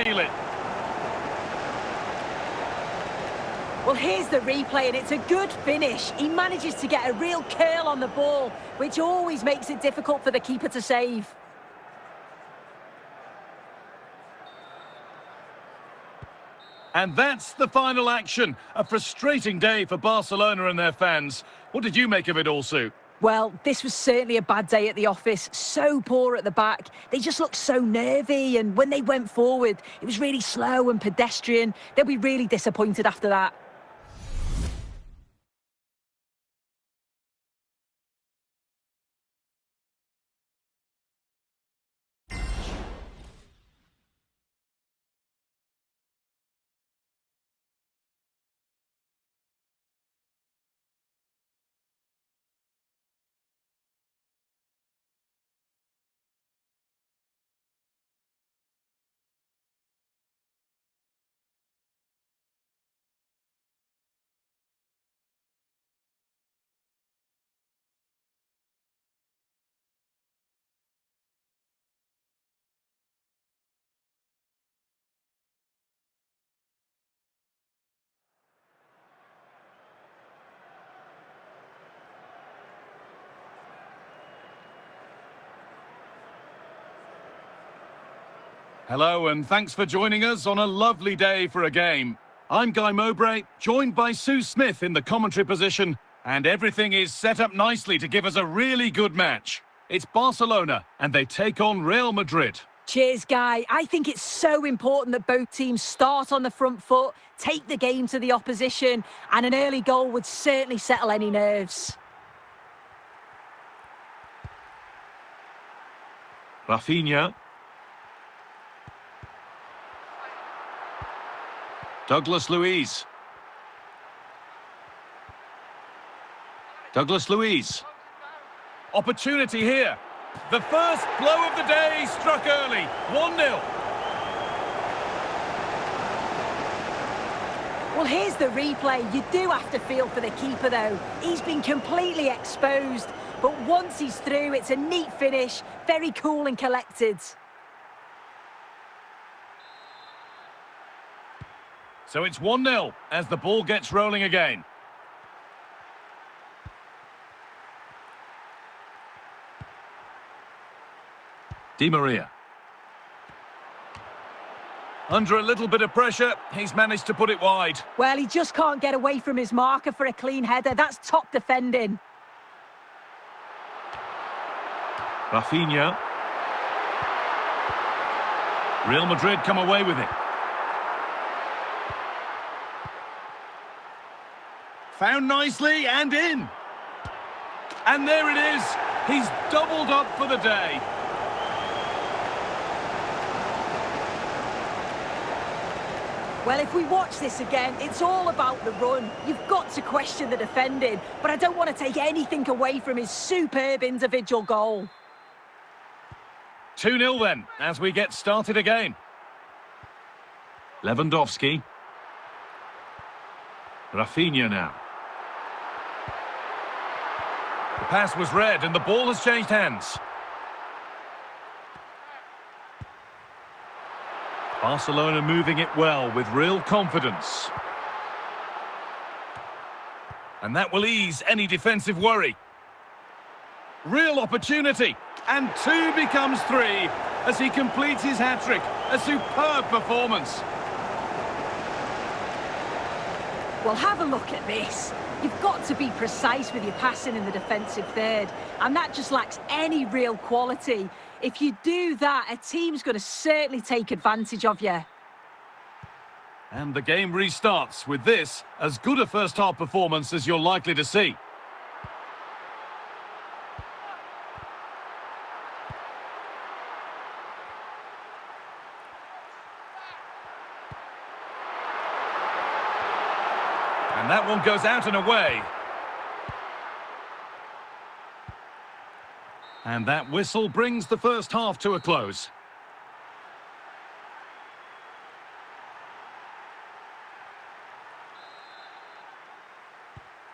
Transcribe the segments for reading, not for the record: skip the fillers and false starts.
feel it. Well, here's the replay, and it's a good finish. He manages to get a real curl on the ball, which always makes it difficult for the keeper to save. And that's the final action. A frustrating day for Barcelona and their fans. What did you make of it all, Sue? Well, this was certainly a bad day at the office. So poor at the back. They just looked so nervy, and when they went forward, it was really slow and pedestrian. They'll be really disappointed after that. Hello, and thanks for joining us on a lovely day for a game. I'm Guy Mowbray, joined by Sue Smith in the commentary position, and everything is set up nicely to give us a really good match. It's Barcelona, and they take on Real Madrid. Cheers, Guy. I think it's so important that both teams start on the front foot, take the game to the opposition, and an early goal would certainly settle any nerves. Rafinha. Douglas Luiz. Douglas Luiz. Opportunity here. The first blow of the day struck early. 1-0. Well, here's the replay. You do have to feel for the keeper, though. He's been completely exposed. But once he's through, it's a neat finish. Very cool and collected. So it's 1-0 as the ball gets rolling again. Di Maria. Under a little bit of pressure, he's managed to put it wide. Well, he just can't get away from his marker for a clean header. That's top defending. Rafinha. Real Madrid come away with it. Found nicely and in. And there it is. He's doubled up for the day. Well, if we watch this again, it's all about the run. You've got to question the defending, but I don't want to take anything away from his superb individual goal. 2-0 then, as we get started again. Lewandowski. Rafinha now. The pass was read and the ball has changed hands. Barcelona moving it well with real confidence. And that will ease any defensive worry. Real opportunity. And 2 becomes 3 as he completes his hat-trick. A superb performance. Well, have a look at this. You've got to be precise with your passing in the defensive third, and that just lacks any real quality. If you do that, a team's going to certainly take advantage of you. And the game restarts with this, as good a first-half performance as you're likely to see. And that one goes out and away. And that whistle brings the first half to a close.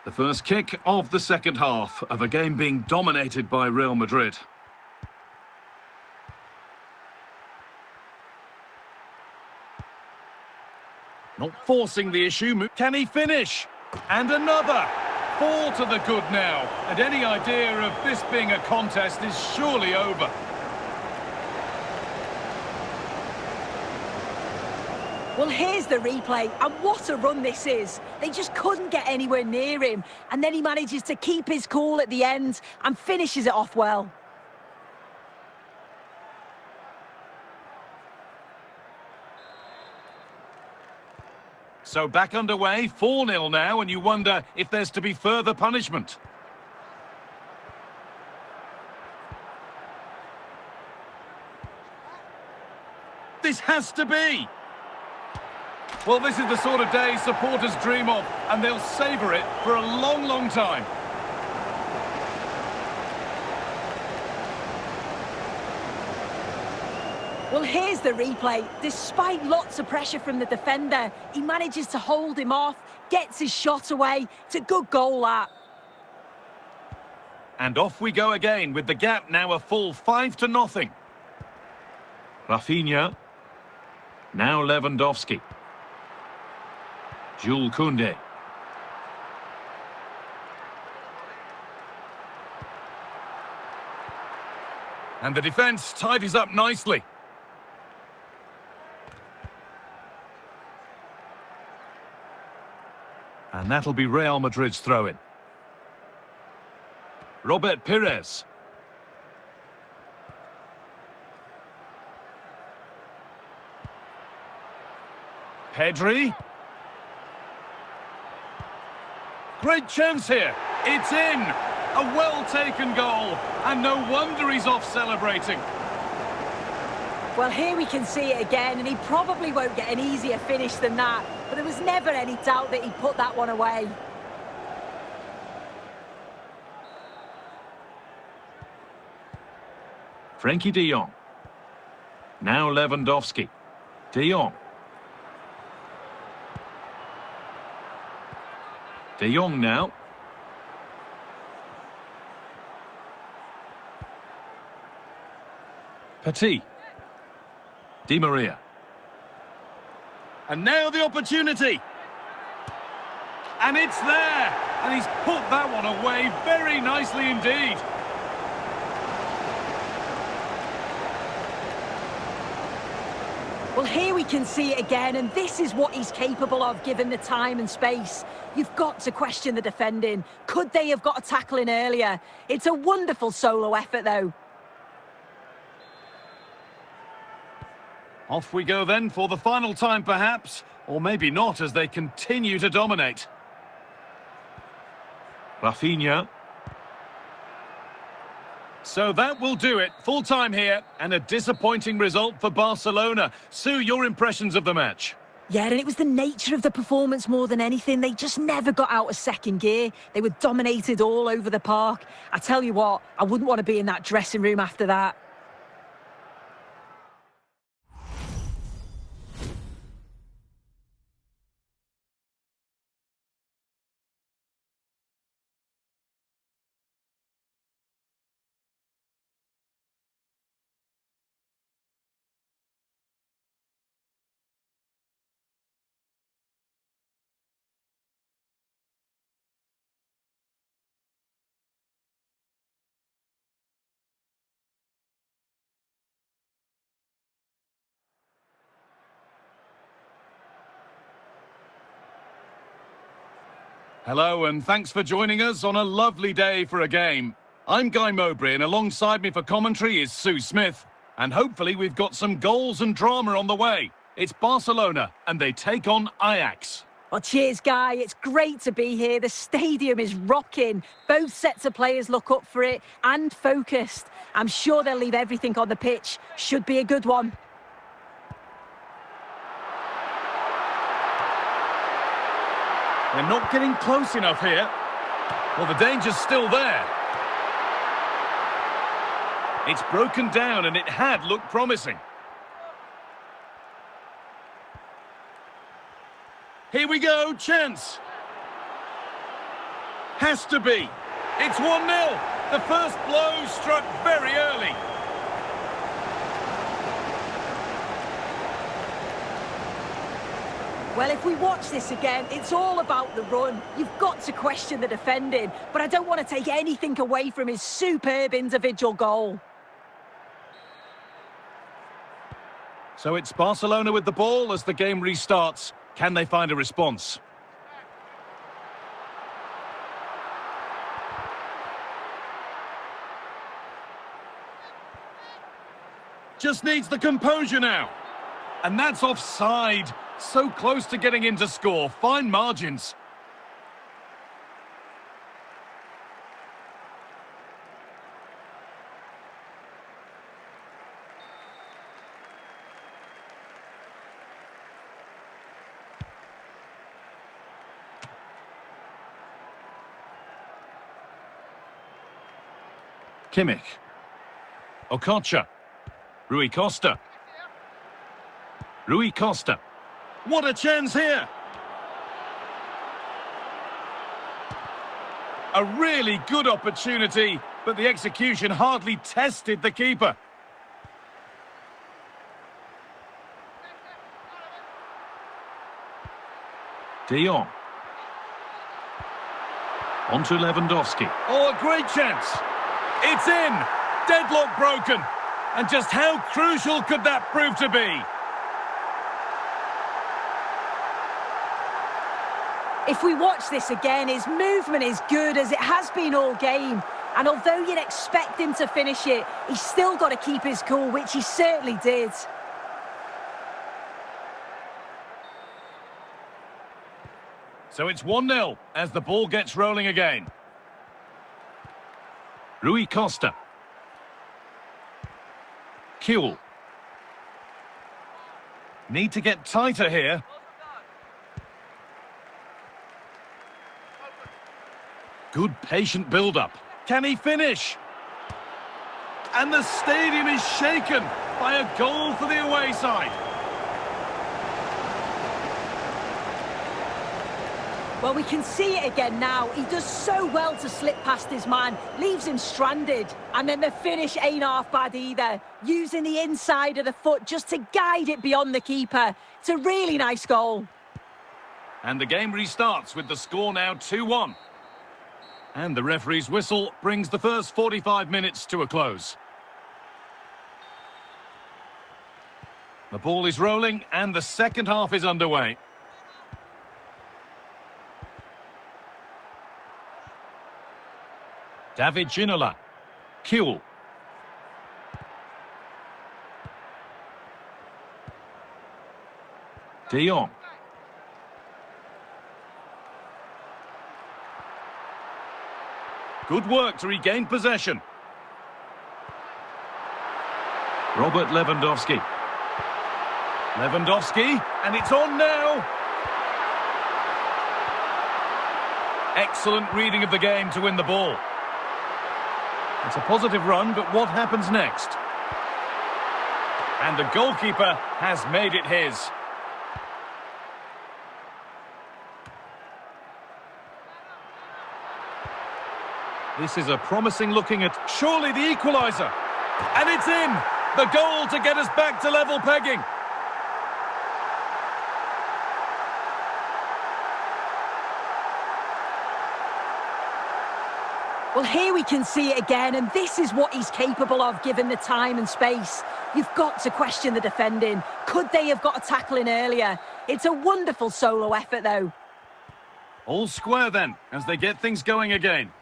The first kick of the second half of a game being dominated by Real Madrid. Not forcing the issue. Can he finish? And another. 4 to the good now. And any idea of this being a contest is surely over. Well, here's the replay, and what a run this is. They just couldn't get anywhere near him, and then he manages to keep his cool at the end and finishes it off well. So back underway, 4-0 now, and you wonder if there's to be further punishment. This has to be. Well, this is the sort of day supporters dream of, and they'll savour it for a long, long time. Well, here's the replay. Despite lots of pressure from the defender, he manages to hold him off, gets his shot away. It's a good goal, that. And off we go again, with the gap now a full 5-0. Rafinha. Now Lewandowski. Jules Koundé. And the defence tidies up nicely. And that'll be Real Madrid's throw-in. Robert Pires. Pedri. Great chance here. It's in. A well-taken goal. And no wonder he's off celebrating. Well, here we can see it again, and he probably won't get an easier finish than that. But there was never any doubt that he'd put that one away. Frenkie de Jong. Now Lewandowski. De Jong. De Jong now. Petit. Di Maria. And now the opportunity. And it's there. And he's put that one away very nicely indeed. Well, here we can see it again, and this is what he's capable of given the time and space. You've got to question the defending. Could they have got a tackle in earlier? It's a wonderful solo effort, though. Off we go then for the final time, perhaps. Or maybe not, as they continue to dominate. Rafinha. So that will do it. Full time here, and a disappointing result for Barcelona. Sue, your impressions of the match? Yeah, and it was the nature of the performance more than anything. They just never got out of second gear. They were dominated all over the park. I tell you what, I wouldn't want to be in that dressing room after that. Hello, and thanks for joining us on a lovely day for a game. I'm Guy Mowbray, and alongside me for commentary is Sue Smith. And hopefully we've got some goals and drama on the way. It's Barcelona, and they take on Ajax. Well, cheers, Guy. It's great to be here. The stadium is rocking. Both sets of players look up for it and focused. I'm sure they'll leave everything on the pitch. Should be a good one. They're not getting close enough here. Well, the danger's still there. It's broken down, and it had looked promising. Here we go, chance. Has to be. It's 1-0. The first blow struck very early. Well, if we watch this again, it's all about the run. You've got to question the defending, but I don't want to take anything away from his superb individual goal. So it's Barcelona with the ball as the game restarts. Can they find a response? Just needs the composure now. And that's offside. So close to getting in to score. Fine margins. Kimmich. Okocha. Rui Costa. Rui Costa. What a chance here! A really good opportunity, but the execution hardly tested the keeper. De Jong. On to Lewandowski. Oh, a great chance! It's in! Deadlock broken! And just how crucial could that prove to be? If we watch this again, his movement is good as it has been all game. And although you'd expect him to finish it, he's still got to keep his cool, which he certainly did. So it's 1-0 as the ball gets rolling again. Rui Costa. Kuhl. Need to get tighter here. Good patient build-up. Can he finish? And the stadium is shaken by a goal for the away side. Well, we can see it again now. He does so well to slip past his man, leaves him stranded. And then the finish ain't half bad either. Using the inside of the foot just to guide it beyond the keeper. It's a really nice goal. And the game restarts with the score now 2-1. And the referee's whistle brings the first 45 minutes to a close. The ball is rolling and the second half is underway. David Ginola. Kuhl. De Jong. Good work to regain possession. Robert Lewandowski. Lewandowski, and it's on now. Excellent reading of the game to win the ball. It's a positive run, but what happens next? And the goalkeeper has made it his. This is a promising looking at, surely the equaliser. And it's in! The goal to get us back to level pegging. Well, here we can see it again, and this is what he's capable of given the time and space. You've got to question the defending. Could they have got a tackle in earlier? It's a wonderful solo effort, though. All square then, as they get things going again.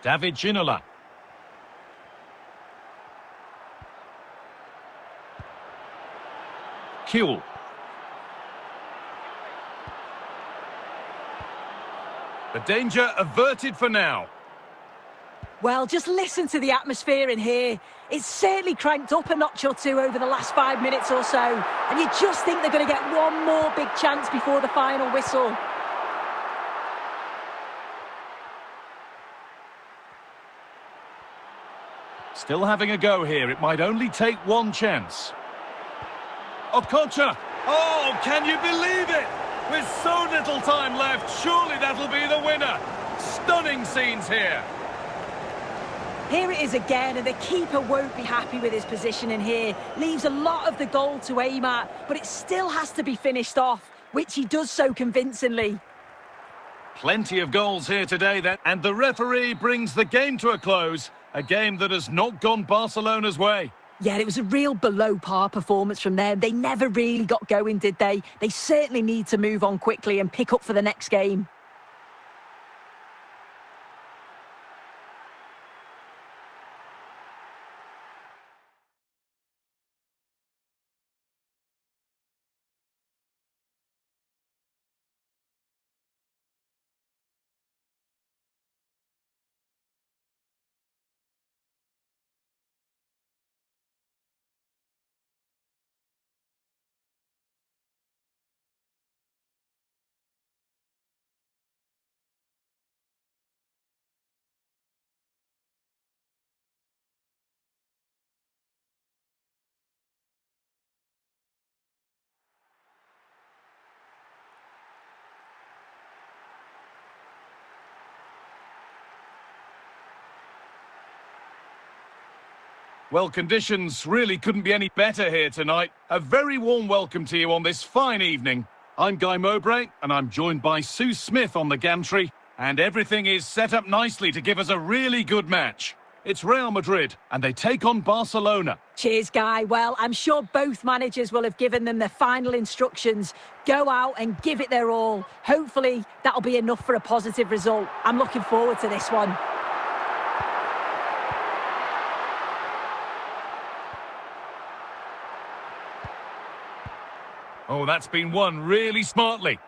David Ginola. Kuhl. The danger averted for now. Well, just listen to the atmosphere in here. It's certainly cranked up a notch or two over the last 5 minutes or so. And you just think they're going to get one more big chance before the final whistle. Still having a go here. It might only take one chance. Okocha! Oh, can you believe it? With so little time left, surely that'll be the winner. Stunning scenes here. Here it is again, and the keeper won't be happy with his positioning here. Leaves a lot of the goal to aim at, but it still has to be finished off, which he does so convincingly. Plenty of goals here today then, and the referee brings the game to a close. A game that has not gone Barcelona's way. Yeah, it was a real below-par performance from them. They never really got going, did they? They certainly need to move on quickly and pick up for the next game. Well, conditions really couldn't be any better here tonight. A very warm welcome to you on this fine evening. I'm Guy Mowbray, and I'm joined by Sue Smith on the gantry, and everything is set up nicely to give us a really good match. It's Real Madrid, and they take on Barcelona. Cheers, Guy. Well, I'm sure both managers will have given them their final instructions. Go out and give it their all. Hopefully, that'll be enough for a positive result. I'm looking forward to this one. Oh, that's been won really smartly.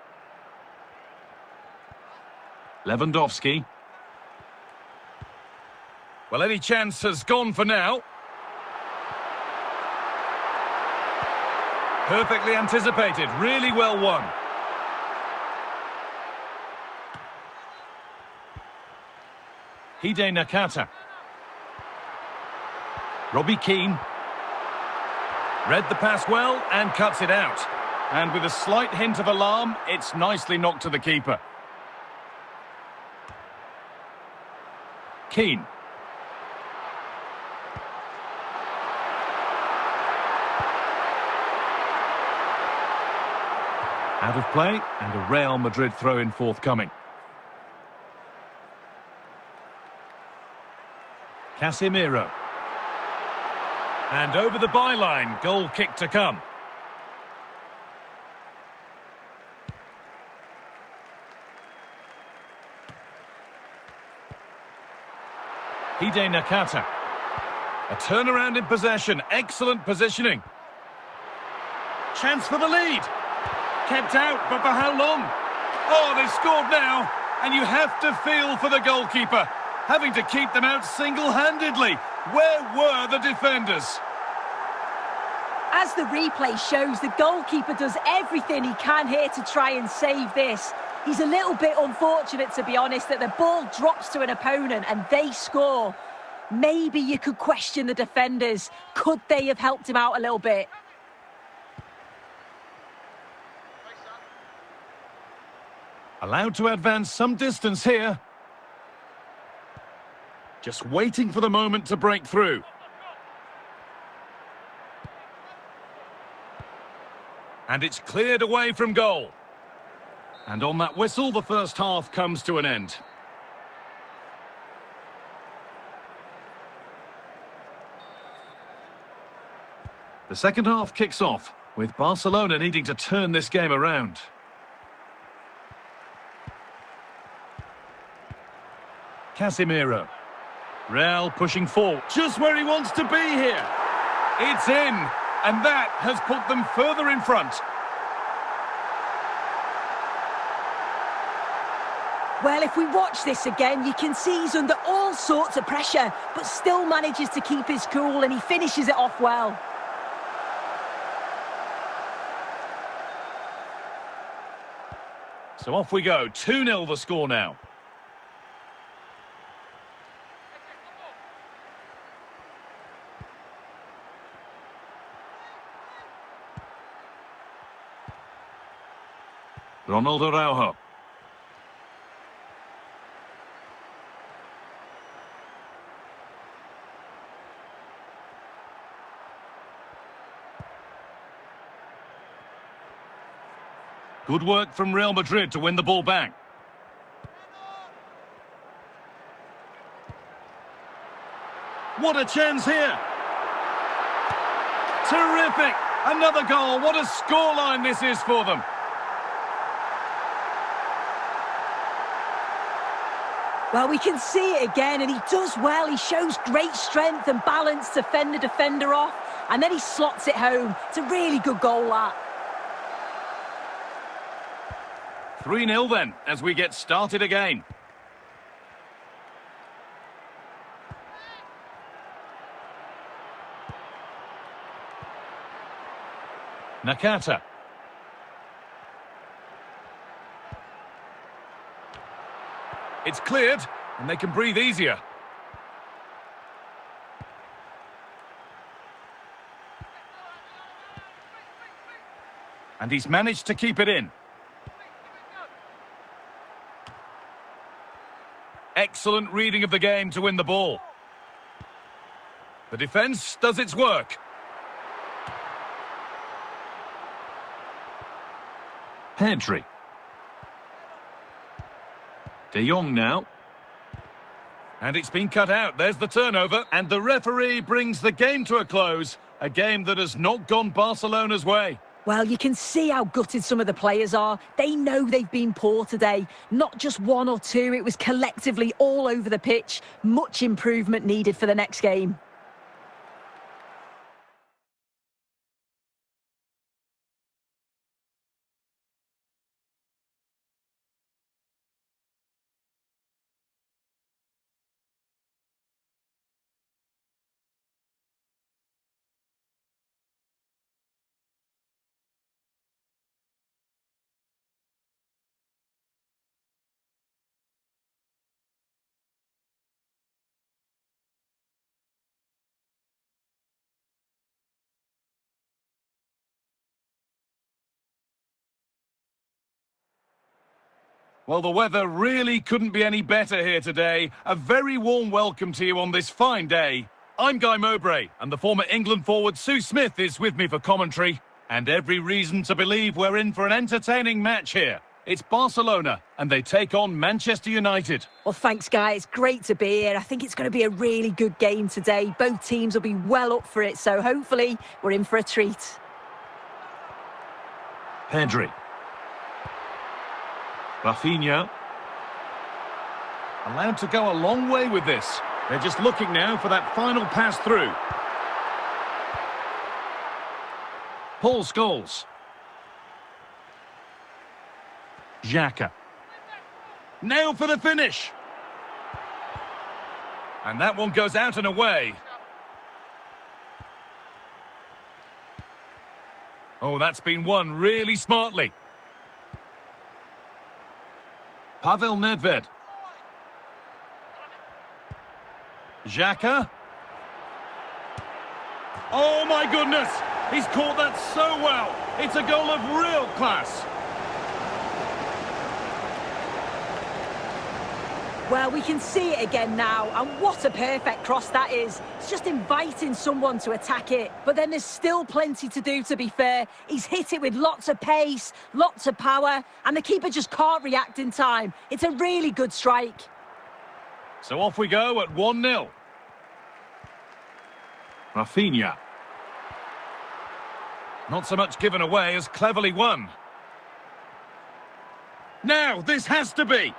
Lewandowski. Well, any chance has gone for now. Perfectly anticipated, really well won. Hide Nakata. Robbie Keane. Read the pass well and cuts it out. And with a slight hint of alarm, it's nicely knocked to the keeper. Keane. Out of play, and a Real Madrid throw-in forthcoming. Casemiro. And over the byline, goal kick to come. Hide Nakata. A turnaround in possession, excellent positioning. Chance for the lead. Kept out, but for how long? Oh, they've scored now, and you have to feel for the goalkeeper, having to keep them out single-handedly. Where were the defenders? As the replay shows, the goalkeeper does everything he can here to try and save this. He's a little bit unfortunate, to be honest, that the ball drops to an opponent and they score. Maybe you could question the defenders. Could they have helped him out a little bit? Allowed to advance some distance here. Just waiting for the moment to break through. And it's cleared away from goal. And on that whistle, the first half comes to an end. The second half kicks off, with Barcelona needing to turn this game around. Casemiro. Real pushing forward, just where he wants to be here. It's in, and that has put them further in front. Well, if we watch this again, you can see he's under all sorts of pressure, but still manages to keep his cool, and he finishes it off well. So off we go, 2-0 the score now. Ronald Araujo. Good work from Real Madrid to win the ball back. What a chance here. Terrific. Another goal. What a scoreline this is for them. Well, we can see it again, and he does well. He shows great strength and balance to fend the defender off, and then he slots it home. It's a really good goal, that. 3-0 then, as we get started again. Nakata. It's cleared, and they can breathe easier. And he's managed to keep it in. Excellent reading of the game to win the ball. The defence does its work. Pedri. De Jong now. And it's been cut out. There's the turnover. And the referee brings the game to a close. A game that has not gone Barcelona's way. Well, you can see how gutted some of the players are. They know they've been poor today. Not just one or two. It was collectively all over the pitch. Much improvement needed for the next game. Well, the weather really couldn't be any better here today. A very warm welcome to you on this fine day. I'm Guy Mowbray, and the former England forward Sue Smith is with me for commentary. And every reason to believe we're in for an entertaining match here. It's Barcelona, and they take on Manchester United. Well, thanks, Guy. It's great to be here. I think it's going to be a really good game today. Both teams will be well up for it, so hopefully we're in for a treat. Pedri. Rafinha. Allowed to go a long way with this. They're just looking now for that final pass through. Paul Scholes. Xhaka. Now for the finish. And that one goes out and away. Oh, that's been won really smartly. Pavel Nedved. Xhaka. Oh my goodness! He's caught that so well. It's a goal of real class. Well, we can see it again now, and what a perfect cross that is. It's just inviting someone to attack it, but then there's still plenty to do, to be fair. He's hit it with lots of pace, lots of power, and the keeper just can't react in time. It's a really good strike. So off we go at 1-0. Rafinha. Not so much given away as cleverly won. Now, this has to be.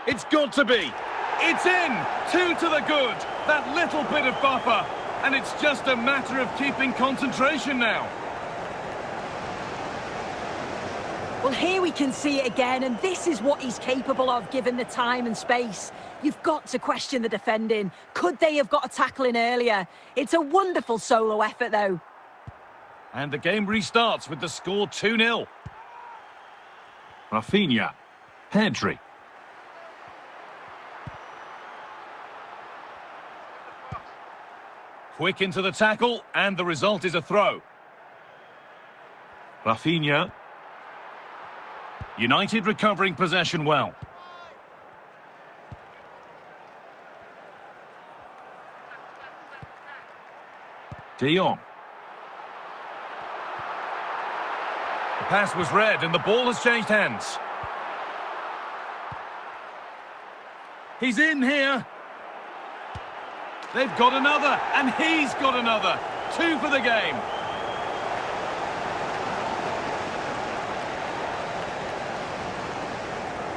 It's got to be. It's in. 2 to the good. That little bit of buffer. And it's just a matter of keeping concentration now. Well, here we can see it again, and this is what he's capable of given the time and space. You've got to question the defending. Could they have got a tackle in earlier? It's a wonderful solo effort, though. And the game restarts with the score 2-0. Rafinha. Pedri. Quick into the tackle, and the result is a throw. Rafinha. United recovering possession well. De Jong. Pass was read and the ball has changed hands. He's in here. They've got another, and he's got another. 2 for the game.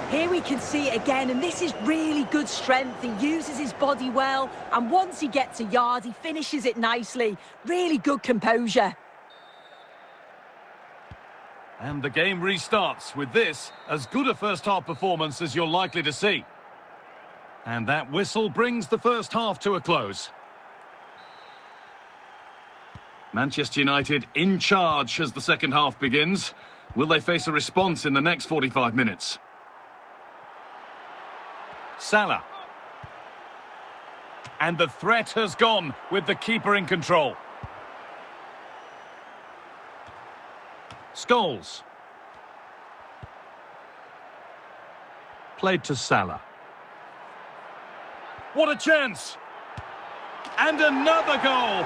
Here we can see it again, and this is really good strength. He uses his body well, and once he gets a yard, he finishes it nicely. Really good composure. And the game restarts with this, as good a first-half performance as you're likely to see. And that whistle brings the first half to a close. Manchester United in charge as the second half begins. Will they face a response in the next 45 minutes? Salah. And the threat has gone with the keeper in control. Scholes. Played to Salah. What a chance! And another goal!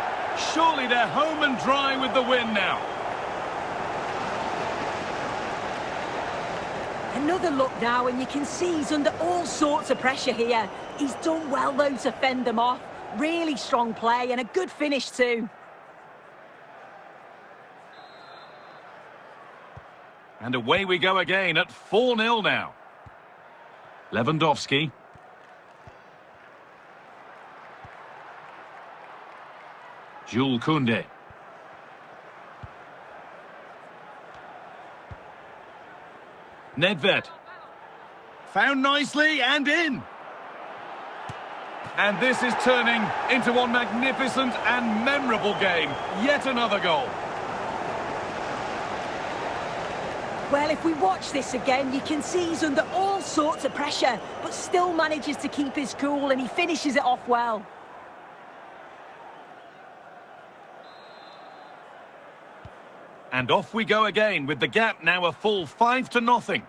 Surely they're home and dry with the win now. Another look now, and you can see he's under all sorts of pressure here. He's done well, though, to fend them off. Really strong play and a good finish too. And away we go again at 4-0 now. Lewandowski. Jules Koundé. Nedved. Found nicely and in. And this is turning into one magnificent and memorable game. Yet another goal. Well, if we watch this again, you can see he's under all sorts of pressure, but still manages to keep his cool, and he finishes it off well. And off we go again with the gap now a full 5-0.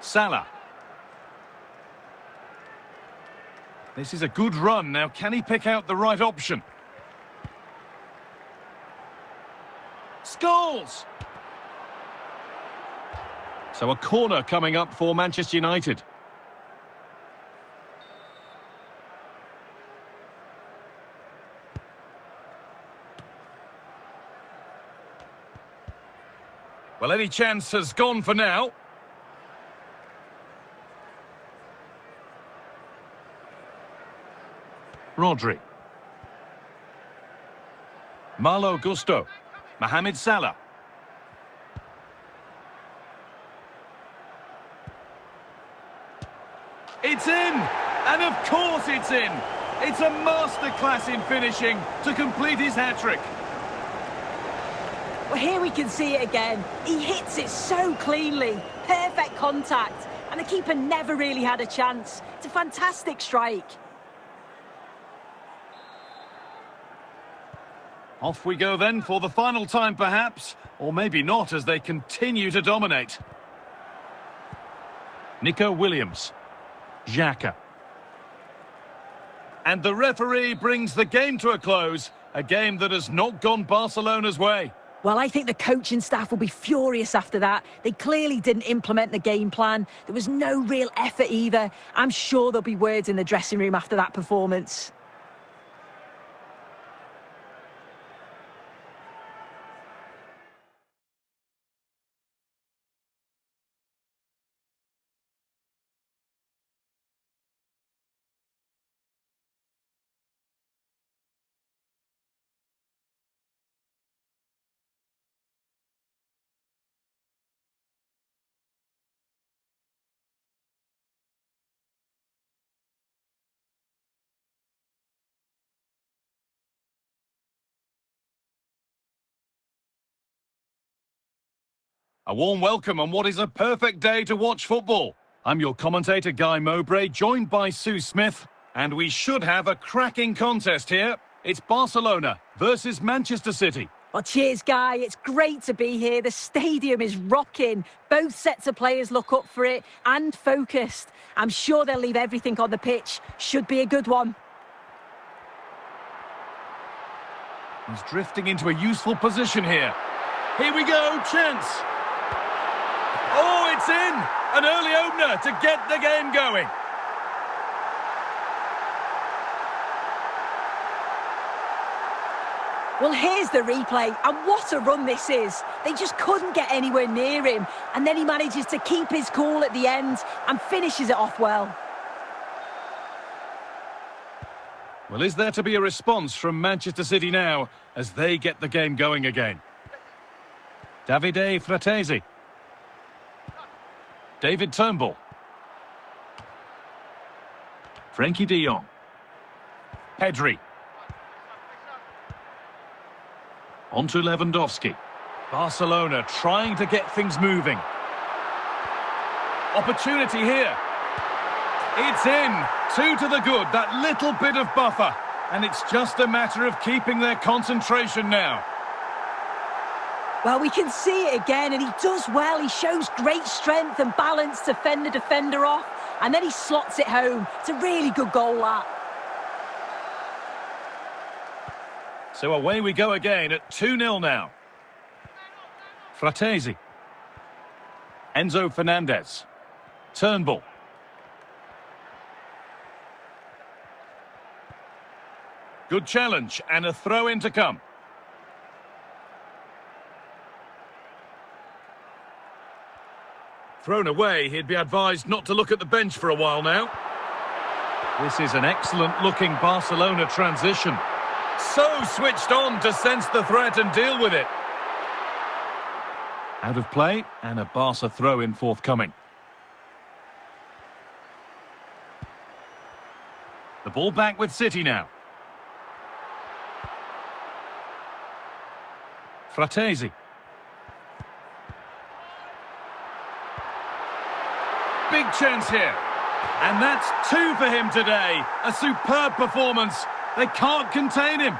Salah. This is a good run. Now, can he pick out the right option? Scholes! So a corner coming up for Manchester United. Well, any chance has gone for now. Rodri. Malo Gusto. Mohamed Salah. It's in! And of course it's in! It's a masterclass in finishing to complete his hat-trick. Well, here we can see it again. He hits it so cleanly. Perfect contact. And the keeper never really had a chance. It's a fantastic strike. Off we go then for the final time perhaps, or maybe not as they continue to dominate. Nico Williams. Xhaka. And the referee brings the game to a close, a game that has not gone Barcelona's way. Well, I think the coaching staff will be furious after that. They clearly didn't implement the game plan. There was no real effort either. I'm sure there'll be words in the dressing room after that performance. A warm welcome on what is a perfect day to watch football. I'm your commentator, Guy Mowbray, joined by Sue Smith, and we should have a cracking contest here. It's Barcelona versus Manchester City. Well, cheers, Guy. It's great to be here. The stadium is rocking. Both sets of players look up for it and focused. I'm sure they'll leave everything on the pitch. Should be a good one. He's drifting into a useful position here. Here we go, chance. Oh, it's in! An early opener to get the game going. Well, here's the replay, and what a run this is. They just couldn't get anywhere near him, and then he manages to keep his cool at the end and finishes it off well. Well, is there to be a response from Manchester City now as they get the game going again? Davide Fratesi. David Turnbull. Frankie de Jong. Pedri. On to Lewandowski. Barcelona trying to get things moving. Opportunity here. It's in. 2 to the good. That little bit of buffer. And it's just a matter of keeping their concentration now. Well, we can see it again, and he does well. He shows great strength and balance to fend the defender off. And then he slots it home. It's a really good goal, that. So away we go again at 2-0 now. Fratesi. Enzo Fernandez. Turnbull. Good challenge and a throw-in to come. Thrown away, he'd be advised not to look at the bench for a while now. This is an excellent-looking Barcelona transition. So switched on to sense the threat and deal with it. Out of play and a Barca throw-in forthcoming. The ball back with City now. Fratesi. Big chance here. And that's 2 for him today. A superb performance. They can't contain him.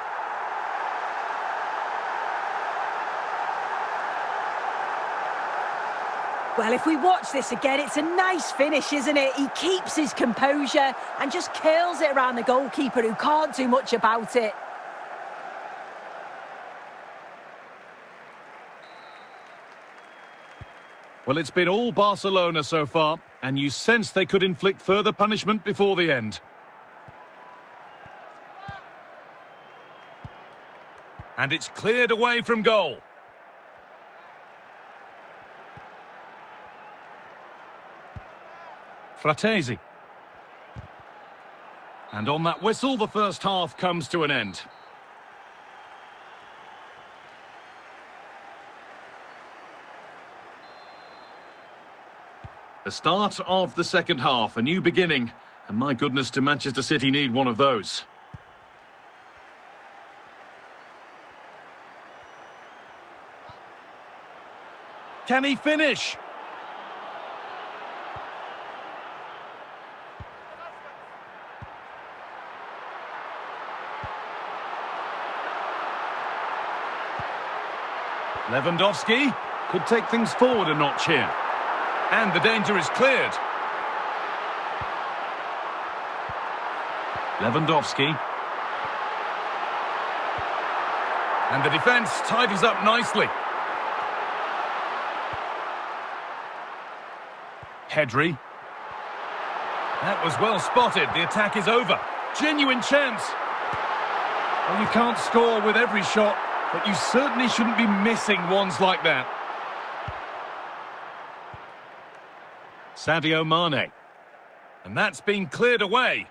Well, if we watch this again, it's a nice finish, isn't it? He keeps his composure and just curls it around the goalkeeper who can't do much about it. Well, it's been all Barcelona so far, and you sense they could inflict further punishment before the end. And it's cleared away from goal. Fratesi. And on that whistle, the first half comes to an end. The start of the second half, a new beginning. And my goodness, do Manchester City need one of those. Can he finish? Lewandowski could take things forward a notch here. And the danger is cleared. Lewandowski. And the defence tidies up nicely. Pedri. That was well spotted. The attack is over. Genuine chance. Well, you can't score with every shot, but you certainly shouldn't be missing ones like that. Sadio Mane. And that's been cleared away.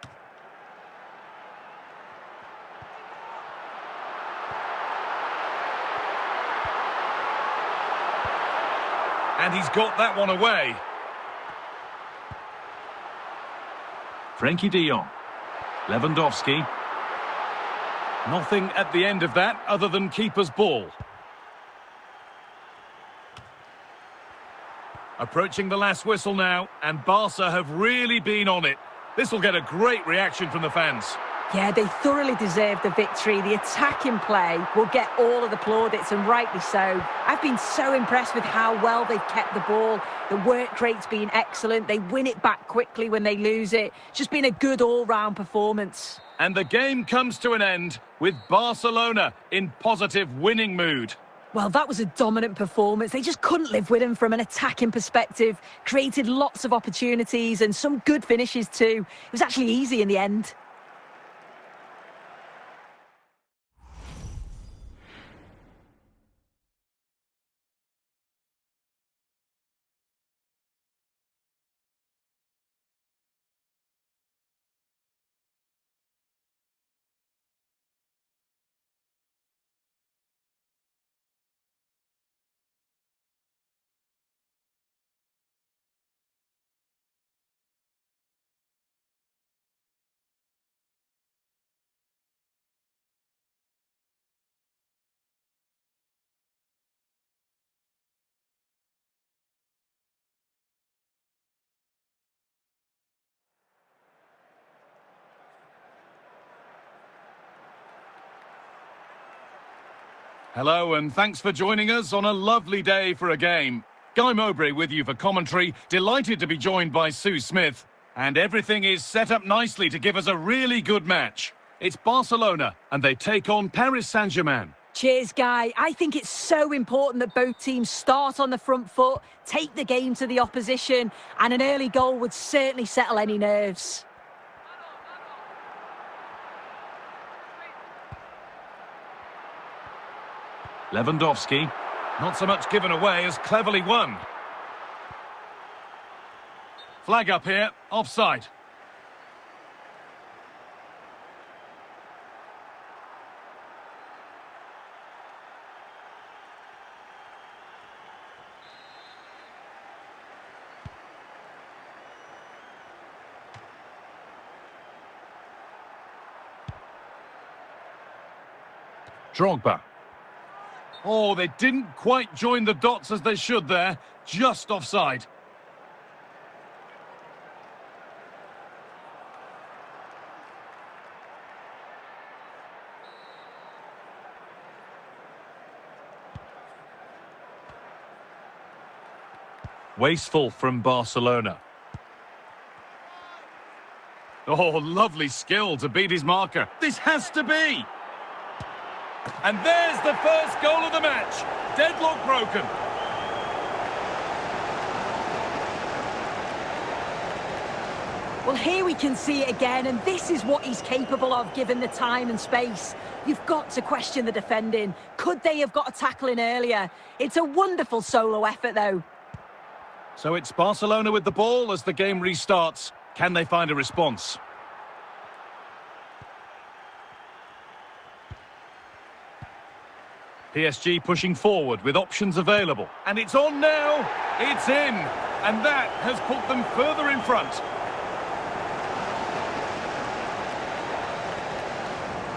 And he's got that one away. Frankie de Jong. Lewandowski. Nothing at the end of that other than keeper's ball. Approaching the last whistle now, and Barca have really been on it. This will get a great reaction from the fans. Yeah, they thoroughly deserve the victory. The attacking play will get all of the plaudits, and rightly so. I've been so impressed with how well they've kept the ball. The work rate's been excellent. They win it back quickly when they lose it. It's just been a good all-round performance. And the game comes to an end with Barcelona in positive winning mood. Well, that was a dominant performance. They just couldn't live with him from an attacking perspective. Created lots of opportunities and some good finishes too. It was actually easy in the end. Hello and thanks for joining us on a lovely day for a game. Guy Mowbray with you for commentary, delighted to be joined by Sue Smith. And everything is set up nicely to give us a really good match. It's Barcelona and they take on Paris Saint-Germain. Cheers, Guy. I think it's so important that both teams start on the front foot, take the game to the opposition, and an early goal would certainly settle any nerves. Lewandowski, not so much given away as cleverly won. Flag up here, offside. Drogba. Oh, they didn't quite join the dots as they should there. Just offside. Wasteful from Barcelona. Oh, lovely skill to beat his marker. This has to be. And there's the first goal of the match. Deadlock broken. Well, here we can see it again, and this is what he's capable of given the time and space. You've got to question the defending. Could they have got a tackle in earlier? It's a wonderful solo effort, though. So it's Barcelona with the ball as the game restarts. Can they find a response? PSG pushing forward with options available. And it's on now. It's in. And that has put them further in front.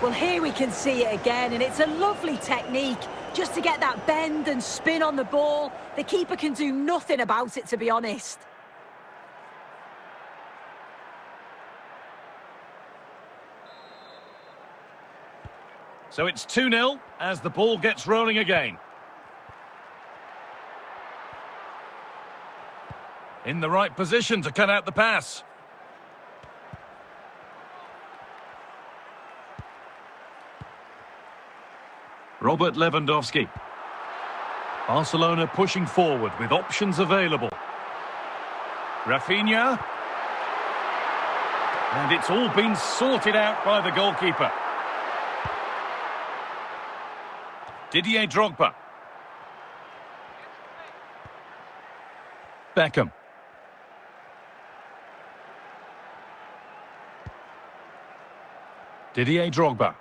Well, here we can see it again, and it's a lovely technique. Just to get that bend and spin on the ball. The keeper can do nothing about it, to be honest. So it's 2-0 as the ball gets rolling again. In the right position to cut out the pass. Robert Lewandowski. Barcelona pushing forward with options available. Rafinha. And it's all been sorted out by the goalkeeper. Didier Drogba. Beckham. Didier Drogba.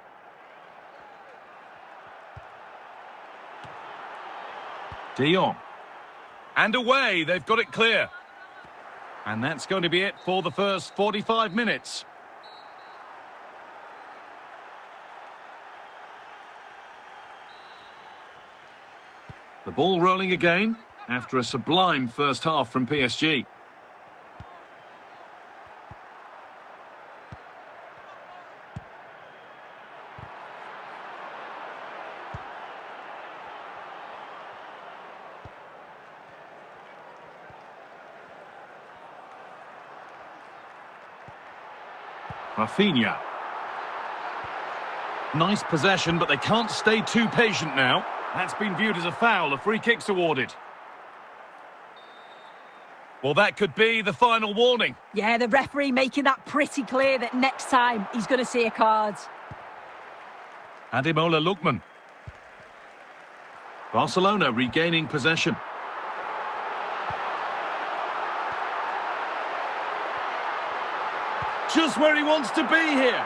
De Jong. And away, they've got it clear. And that's going to be it for the first 45 minutes. The ball rolling again after a sublime first half from PSG. Rafinha. Nice possession, but they can't stay too patient now. That's been viewed as a foul. A free kick's awarded. Well, that could be the final warning. Yeah, the referee making that pretty clear that next time he's going to see a card. Ademola Lookman. Barcelona regaining possession. Just where he wants to be here.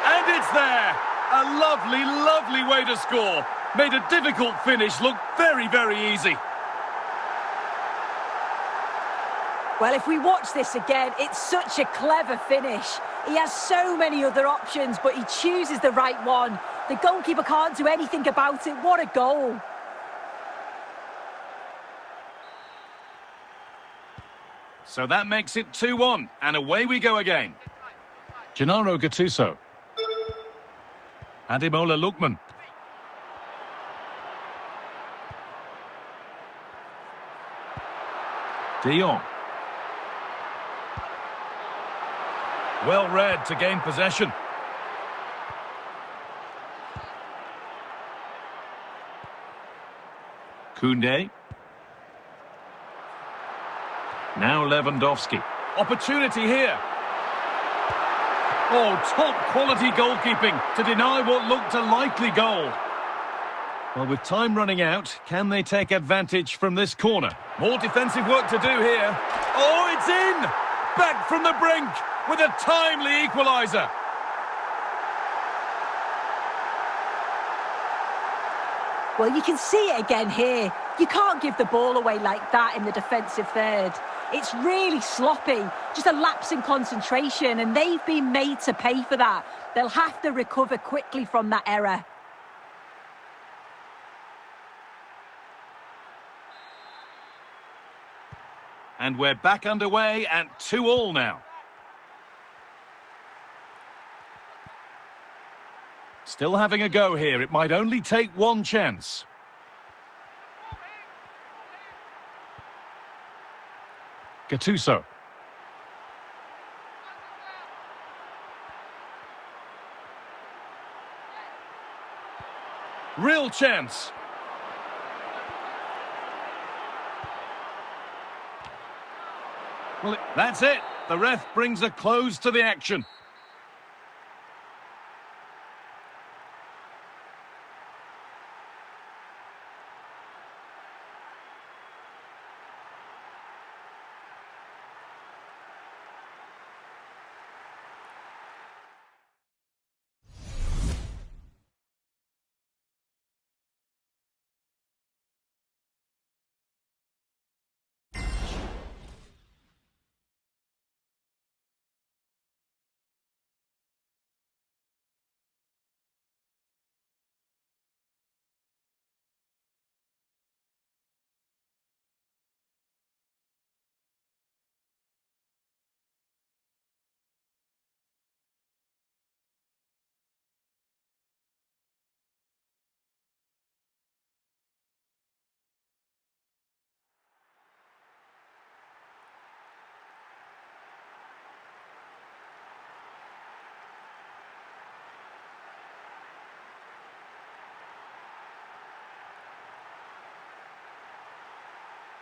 And it's there. A lovely, lovely way to score. Made a difficult finish look very, very easy. Well, if we watch this again, it's such a clever finish. He has so many other options, but he chooses the right one. The goalkeeper can't do anything about it. What a goal. So that makes it 2-1, and away we go again. Gennaro Gattuso. Ademola Lookman. De Jong. Well read to gain possession. Koundé. Now Lewandowski. Opportunity here. Oh, top quality goalkeeping to deny what looked a likely goal. Well, with time running out, can they take advantage from this corner? More defensive work to do here. Oh, it's in! Back from the brink with a timely equaliser. Well, you can see it again here. You can't give the ball away like that in the defensive third. It's really sloppy, just a lapse in concentration, and they've been made to pay for that. They'll have to recover quickly from that error. And we're back underway at 2-2 now. Still having a go here. It might only take one chance. Gattuso. Real chance. Well, that's it. The ref brings a close to the action.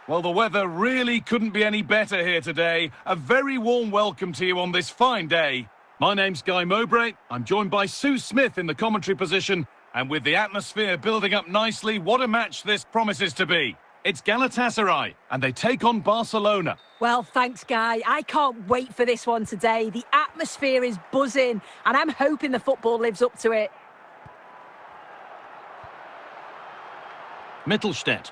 Well, the weather really couldn't be any better here today. A very warm welcome to you on this fine day. My name's Guy Mowbray. I'm joined by Sue Smith in the commentary position. And with the atmosphere building up nicely, what a match this promises to be. It's Galatasaray, and they take on Barcelona. Well, thanks, Guy. I can't wait for this one today. The atmosphere is buzzing, and I'm hoping the football lives up to it. Mittelstädt.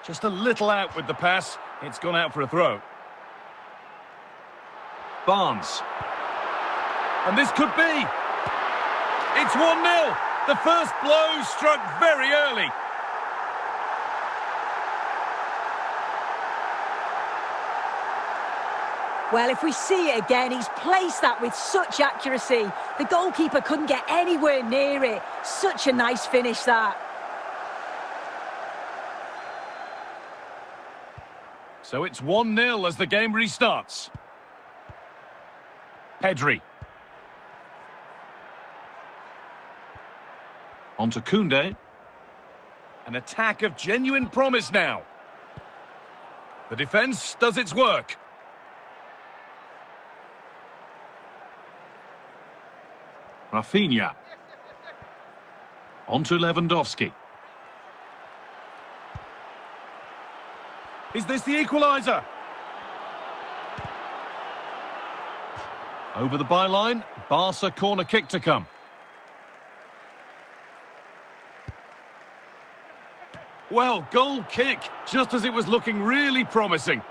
Just a little out with the pass. It's gone out for a throw. Barnes. And this could be. It's 1-0. The first blow struck very early. Well, if we see it again, he's placed that with such accuracy. The goalkeeper couldn't get anywhere near it. Such a nice finish, that. So it's 1-0 as the game restarts. Pedri. On to Koundé. An attack of genuine promise now. The defence does its work. Rafinha. On to Lewandowski. Is this the equaliser? Over the byline, Barca corner kick to come. Well, goal kick, just as it was looking really promising.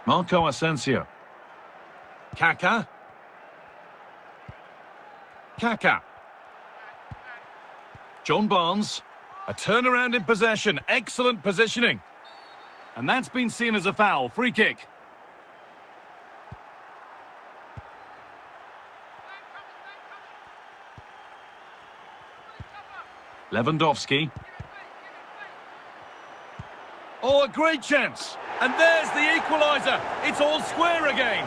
Marco Asensio. Kaká. Kaká. John Barnes. A turnaround in possession. Excellent positioning. And that's been seen as a foul. Free kick. Lewandowski. Oh, a great chance. And there's the equaliser. It's all square again.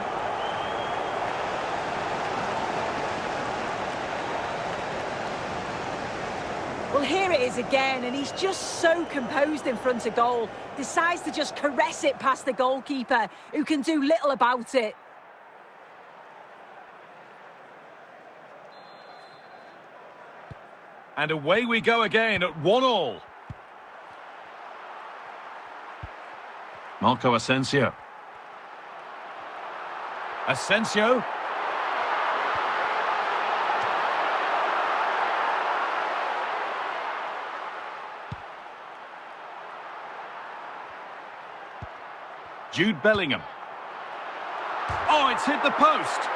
Well, here it is again, and he's just so composed in front of goal. Decides to just caress it past the goalkeeper, who can do little about it. And away we go again at 1-1. Marco Asensio. Asensio. Jude Bellingham. Oh, it's hit the post.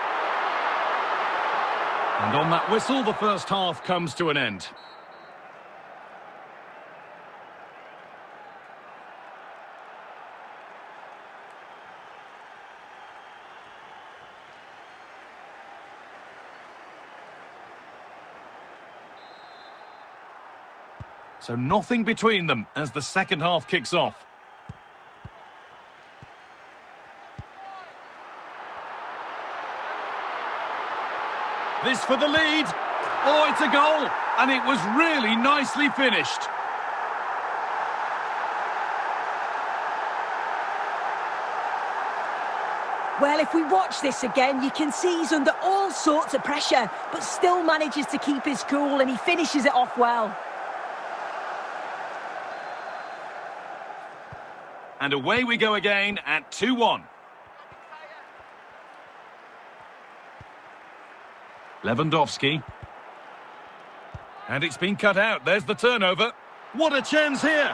And on that whistle, the first half comes to an end. So nothing between them as the second half kicks off. This for the lead. Oh, it's a goal. And it was really nicely finished. Well, if we watch this again, you can see he's under all sorts of pressure, but still manages to keep his cool, and he finishes it off well. And away we go again at 2-1. Lewandowski. And it's been cut out. There's the turnover. What a chance here.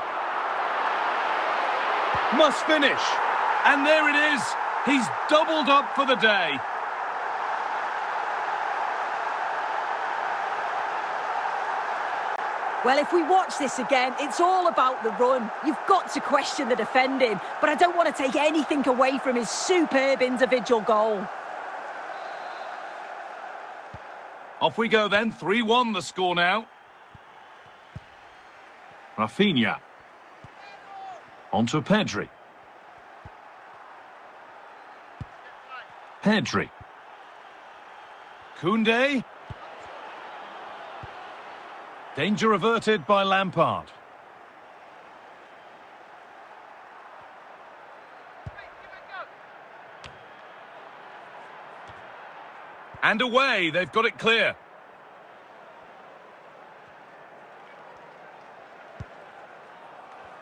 Must finish. And there it is. He's doubled up for the day. Well, if we watch this again, it's all about the run. You've got to question the defending, but I don't want to take anything away from his superb individual goal. Off we go then, 3-1 the score now. Rafinha. On to Pedri. Pedri. Koundé. Danger averted by Lampard. And away, they've got it clear.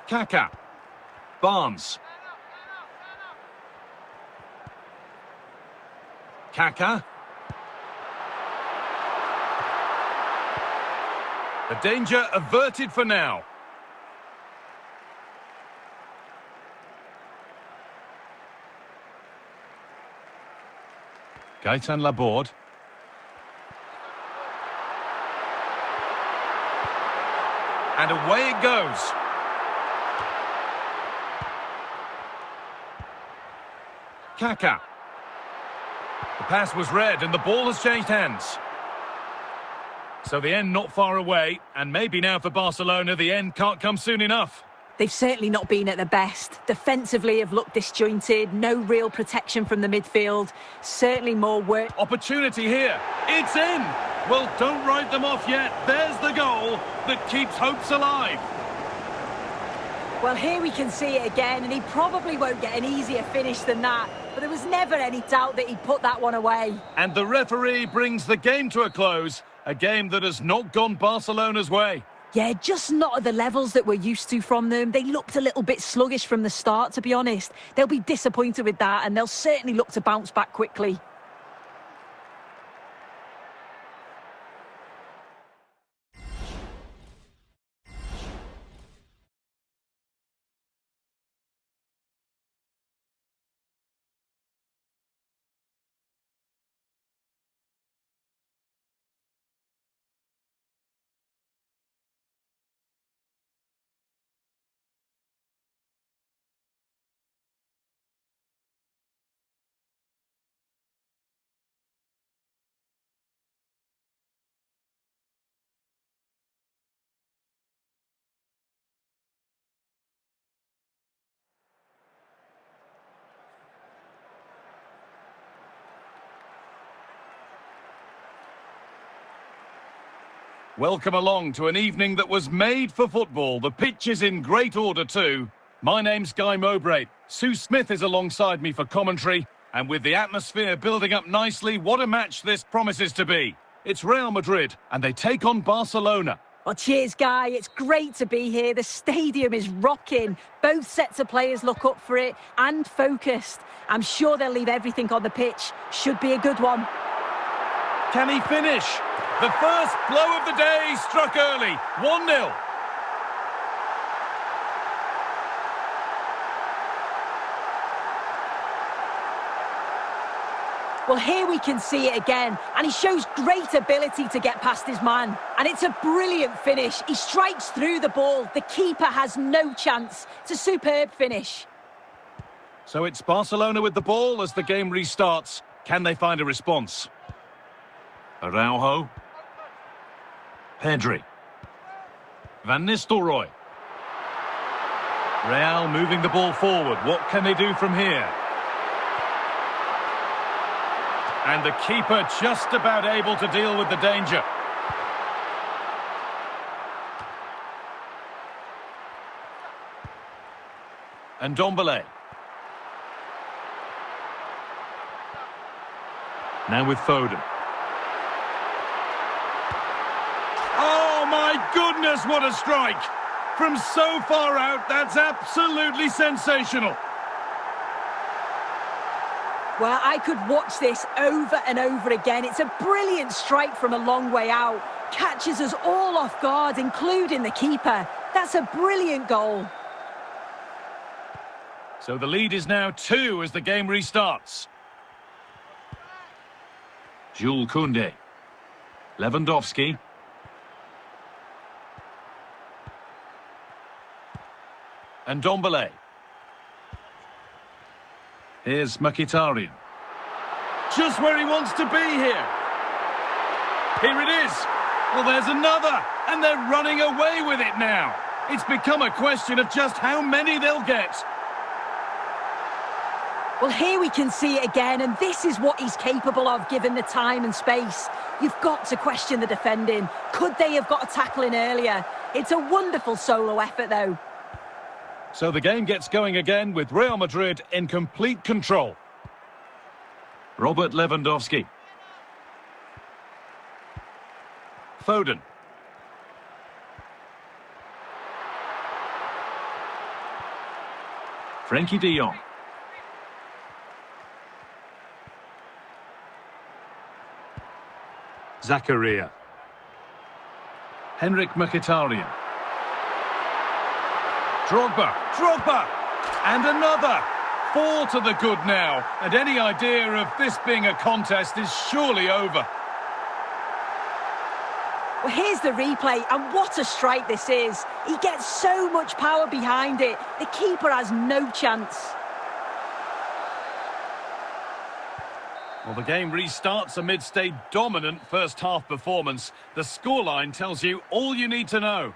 Kaká. Barnes. Kaká. The danger averted for now. Gaëtan Laborde. And away it goes. Kaká. The pass was read and the ball has changed hands. So the end not far away, and maybe now for Barcelona the end can't come soon enough. They've certainly not been at their best. Defensively have looked disjointed, no real protection from the midfield. Certainly more work. Opportunity here. It's in. Well, don't write them off yet. There's the goal that keeps hopes alive. Well, here we can see it again, and he probably won't get an easier finish than that. But there was never any doubt that he'd put that one away. And the referee brings the game to a close. A game that has not gone Barcelona's way. Yeah, just not at the levels that we're used to from them. They looked a little bit sluggish from the start, to be honest. They'll be disappointed with that, and they'll certainly look to bounce back quickly. Welcome along to an evening that was made for football. The pitch is in great order too. My name's Guy Mowbray. Sue Smith is alongside me for commentary. And with the atmosphere building up nicely, what a match this promises to be. It's Real Madrid and they take on Barcelona. Well, cheers, Guy. It's great to be here. The stadium is rocking. Both sets of players look up for it and focused. I'm sure they'll leave everything on the pitch. Should be a good one. Can he finish? The first blow of the day struck early. 1-0. Well, here we can see it again, and he shows great ability to get past his man. And it's a brilliant finish. He strikes through the ball. The keeper has no chance. It's a superb finish. So it's Barcelona with the ball as the game restarts. Can they find a response? Araujo. Pedri. Van Nistelrooy. Real moving the ball forward. What can they do from here? And the keeper just about able to deal with the danger. And Ndombele. Now with Foden. Oh my goodness, what a strike! From so far out, that's absolutely sensational. Well, I could watch this over and over again. It's a brilliant strike from a long way out. Catches us all off guard, including the keeper. That's a brilliant goal. So the lead is now 2 as the game restarts. Jules Koundé. Lewandowski. And Ndombele. Here's Mkhitaryan. Just where he wants to be here. Here it is. Well, there's another. And they're running away with it now. It's become a question of just how many they'll get. Well, here we can see it again, and this is what he's capable of given the time and space. You've got to question the defending. Could they have got a tackle in earlier? It's a wonderful solo effort, though. So the game gets going again with Real Madrid in complete control. Robert Lewandowski. Foden. Frenkie de Jong. Zakaria. Henrik Mkhitaryan. Drogba, and another. 4 to the good now, and any idea of this being a contest is surely over. Well, here's the replay, and what a strike this is. He gets so much power behind it. The keeper has no chance. Well, the game restarts amidst a dominant first-half performance. The scoreline tells you all you need to know.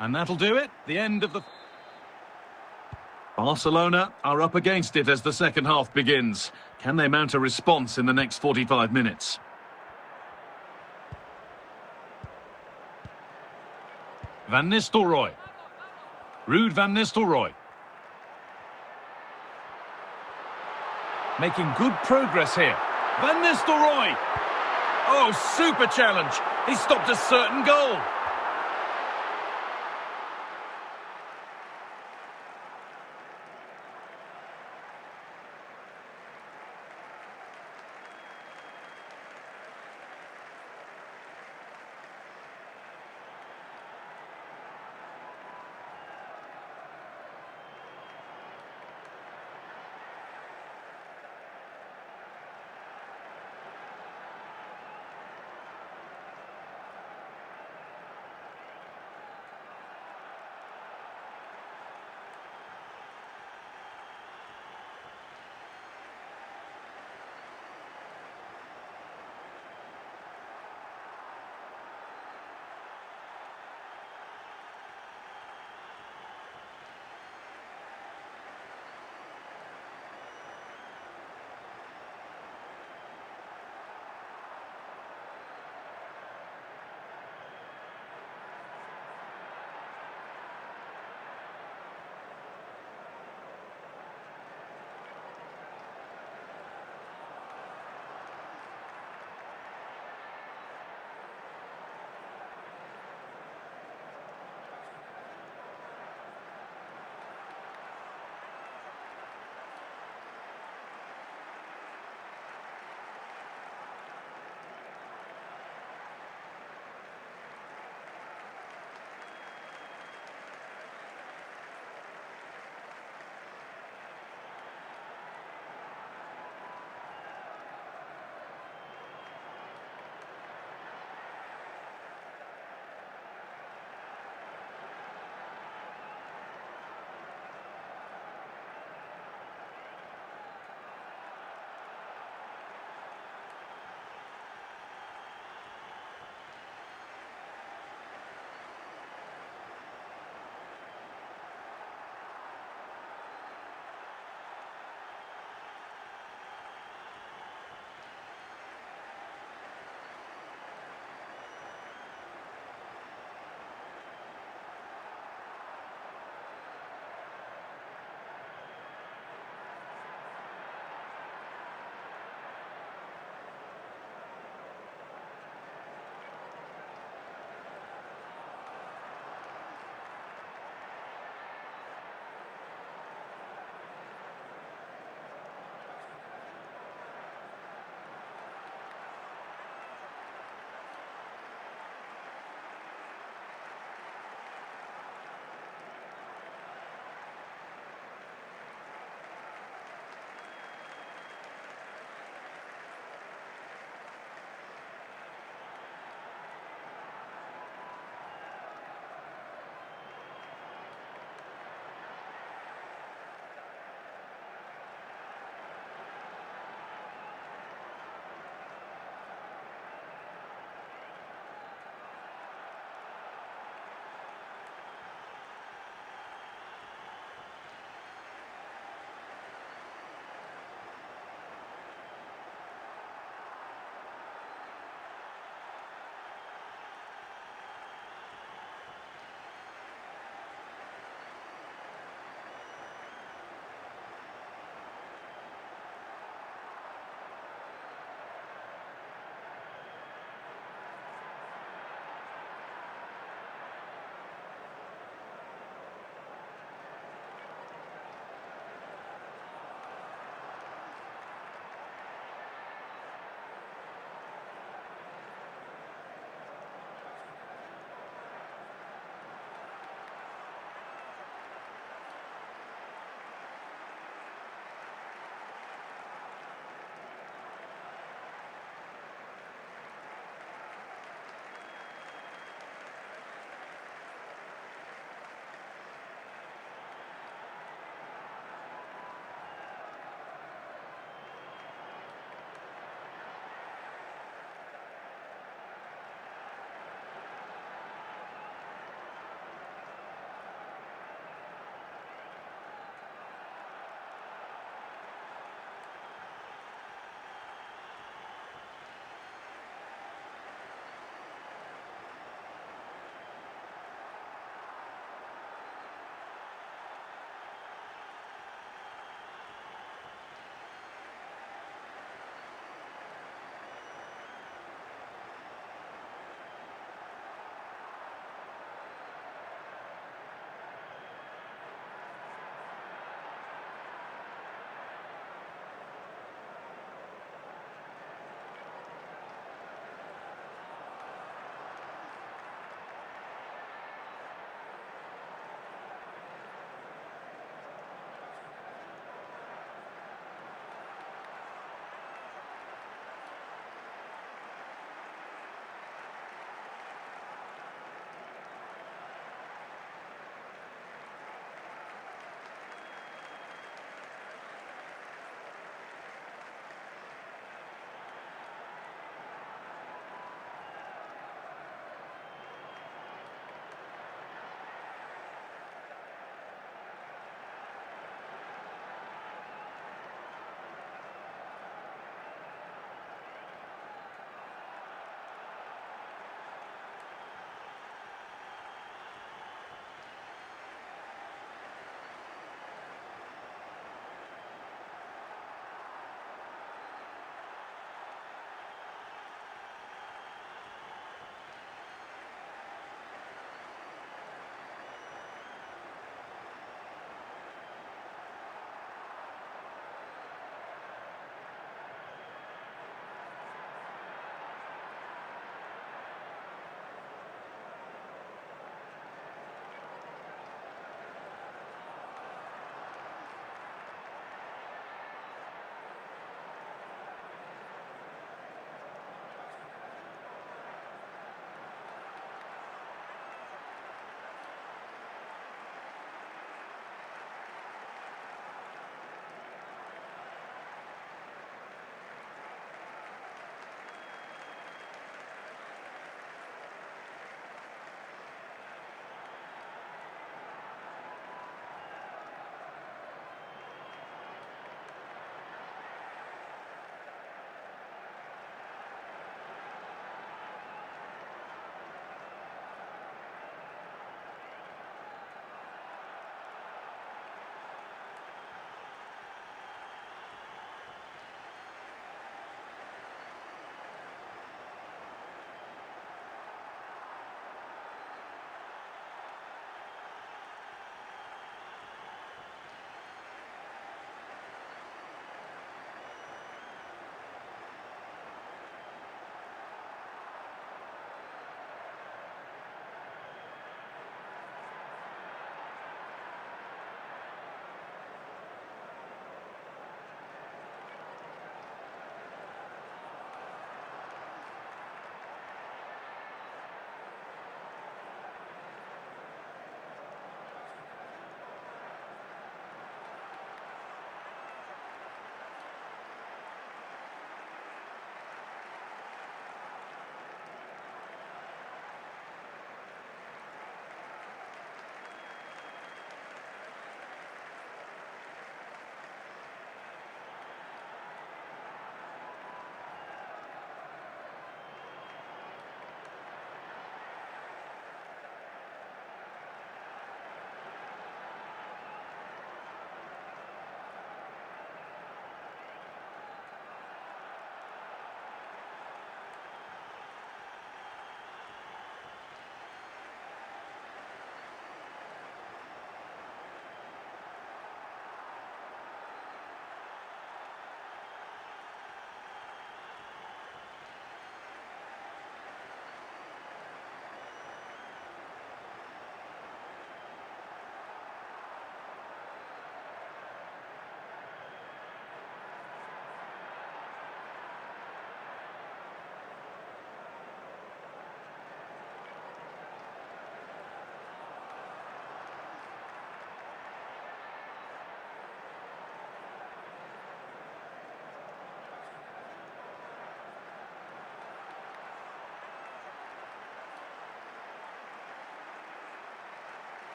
And that'll do it. The end of the... Barcelona are up against it as the second half begins. Can they mount a response in the next 45 minutes? Van Nistelrooy. Ruud van Nistelrooy. Making good progress here. Van Nistelrooy! Oh, super challenge. He stopped a certain goal.